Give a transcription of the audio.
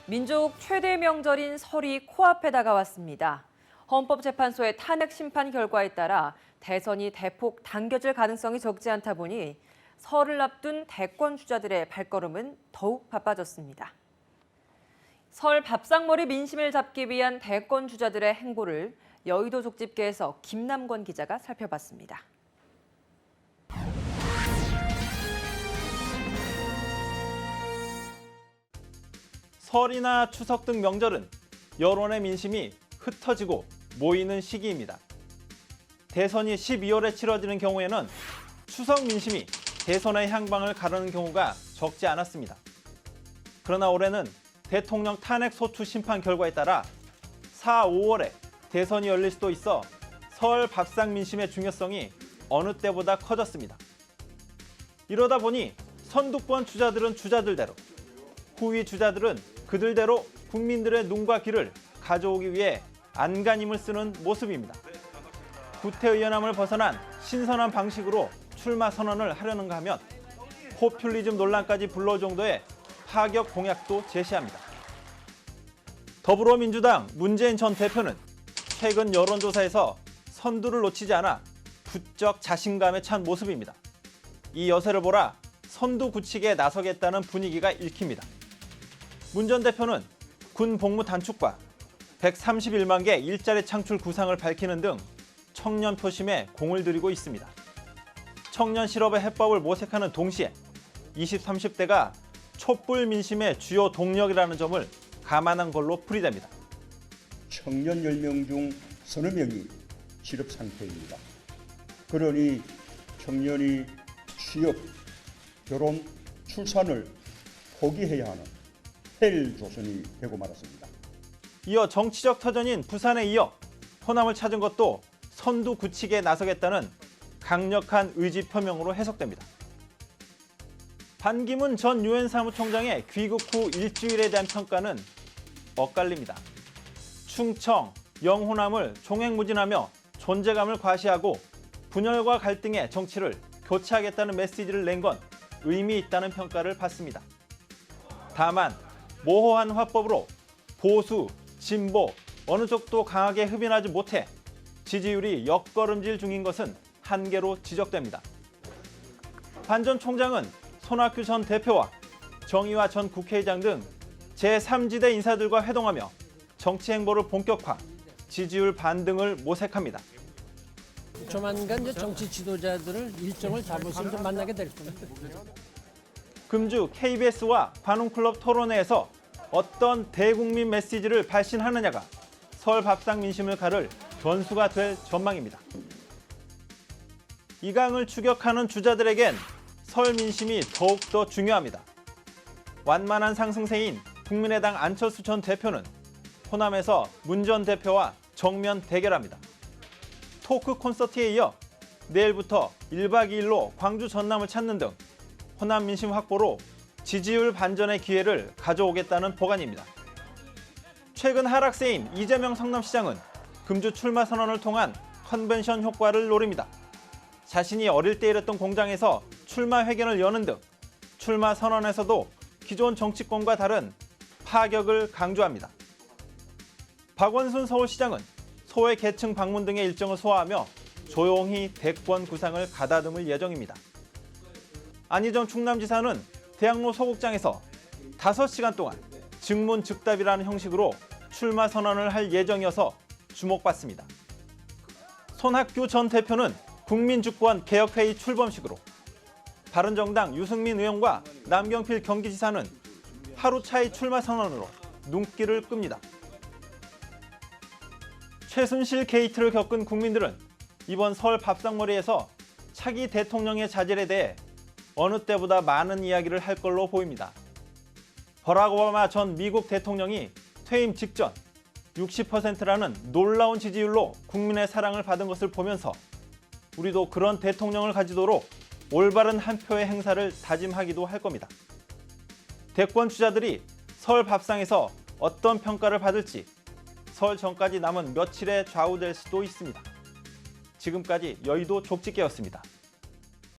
민족 최대 명절인 설이 코앞에 다가왔습니다. 헌법재판소의 탄핵 심판 결과에 따라 대선이 대폭 당겨질 가능성이 적지 않다 보니 설을 앞둔 대권 주자들의 발걸음은 더욱 바빠졌습니다. 설 밥상머리 민심을 잡기 위한 대권 주자들의 행보를 여의도 족집게에서 김남권 기자가 살펴봤습니다. 설이나 추석 등 명절은 여론의 민심이 흩어지고 모이는 시기입니다. 대선이 12월에 치러지는 경우에는 추석 민심이 대선의 향방을 가르는 경우가 적지 않았습니다. 그러나 올해는 대통령 탄핵 소추 심판 결과에 따라 4, 5월에 대선이 열릴 수도 있어 설 밥상 민심의 중요성이 어느 때보다 커졌습니다. 이러다 보니 선두권 주자들은 주자들대로, 후위 주자들은 그들대로 국민들의 눈과 귀를 가져오기 위해 안간힘을 쓰는 모습입니다. 구태의연함을 벗어난 신선한 방식으로 출마 선언을 하려는가 하면 포퓰리즘 논란까지 불러올 정도의 파격 공약도 제시합니다. 더불어민주당 문재인 전 대표는 최근 여론조사에서 선두를 놓치지 않아 부쩍 자신감에 찬 모습입니다. 이 여세를 보라 선두 굳히기에 나서겠다는 분위기가 읽힙니다. 문 전 대표는 군 복무 단축과 131만 개 일자리 창출 구상을 밝히는 등 청년 표심에 공을 들이고 있습니다. 청년 실업의 해법을 모색하는 동시에 20, 30대가 촛불 민심의 주요 동력이라는 점을 감안한 걸로 풀이됩니다. 청년 10명 중 서너 명이 실업 상태입니다. 그러니 청년이 취업, 결혼, 출산을 포기해야 하는 헬조선이 되고 말았습니다. 이어 정치적 터전인 부산에 이어 호남을 찾은 것도 선두 굳히기에 나서겠다는 강력한 의지 표명으로 해석됩니다. 반기문 전 유엔 사무총장의 귀국 후 일주일에 대한 평가는 엇갈립니다. 충청, 영호남을 종횡무진하며 존재감을 과시하고 분열과 갈등의 정치를 교체하겠다는 메시지를 낸 건 의미 있다는 평가를 받습니다. 다만 모호한 화법으로 보수, 진보 어느 쪽도 강하게 흡인하지 못해 지지율이 역걸음질 중인 것은 한계로 지적됩니다. 반 전 총장은 손학규 전 대표와 정의화 전 국회의장 등 제3지대 인사들과 회동하며 정치 행보를 본격화, 지지율 반등을 모색합니다. 조만간 이제 정치 지도자들을 일정을 잡아서 좀 만나게 될 겁니다. 금주 KBS와 관훈클럽 토론회에서 어떤 대국민 메시지를 발신하느냐가 설 밥상 민심을 가를 변수가 될 전망입니다. 이강을 추격하는 주자들에겐 설 민심이 더욱더 중요합니다. 완만한 상승세인 국민의당 안철수 전 대표는 호남에서 문 전 대표와 정면 대결합니다. 토크 콘서트에 이어 내일부터 1박 2일로 광주 전남을 찾는 등 호남 민심 확보로 지지율 반전의 기회를 가져오겠다는 보관입니다. 최근 하락세인 이재명 성남시장은 금주 출마 선언을 통한 컨벤션 효과를 노립니다. 자신이 어릴 때 일했던 공장에서 출마 회견을 여는 등 출마 선언에서도 기존 정치권과 다른 파격을 강조합니다. 박원순 서울시장은 소외 계층 방문 등의 일정을 소화하며 조용히 대권 구상을 가다듬을 예정입니다. 안희정 충남지사는 대학로 소극장에서 5시간 동안 즉문즉답이라는 형식으로 출마 선언을 할 예정이어서 주목받습니다. 손학규 전 대표는 국민주권 개혁회의 출범식으로, 바른정당 유승민 의원과 남경필 경기지사는 하루 차이 출마 선언으로 눈길을 끕니다. 최순실 게이트를 겪은 국민들은 이번 설 밥상머리에서 차기 대통령의 자질에 대해 어느 때보다 많은 이야기를 할 걸로 보입니다. 버락 오바마 전 미국 대통령이 퇴임 직전 60%라는 놀라운 지지율로 국민의 사랑을 받은 것을 보면서 우리도 그런 대통령을 가지도록 올바른 한 표의 행사를 다짐하기도 할 겁니다. 대권 주자들이 설 밥상에서 어떤 평가를 받을지 설 전까지 남은 며칠에 좌우될 수도 있습니다. 지금까지 여의도 족집게였습니다.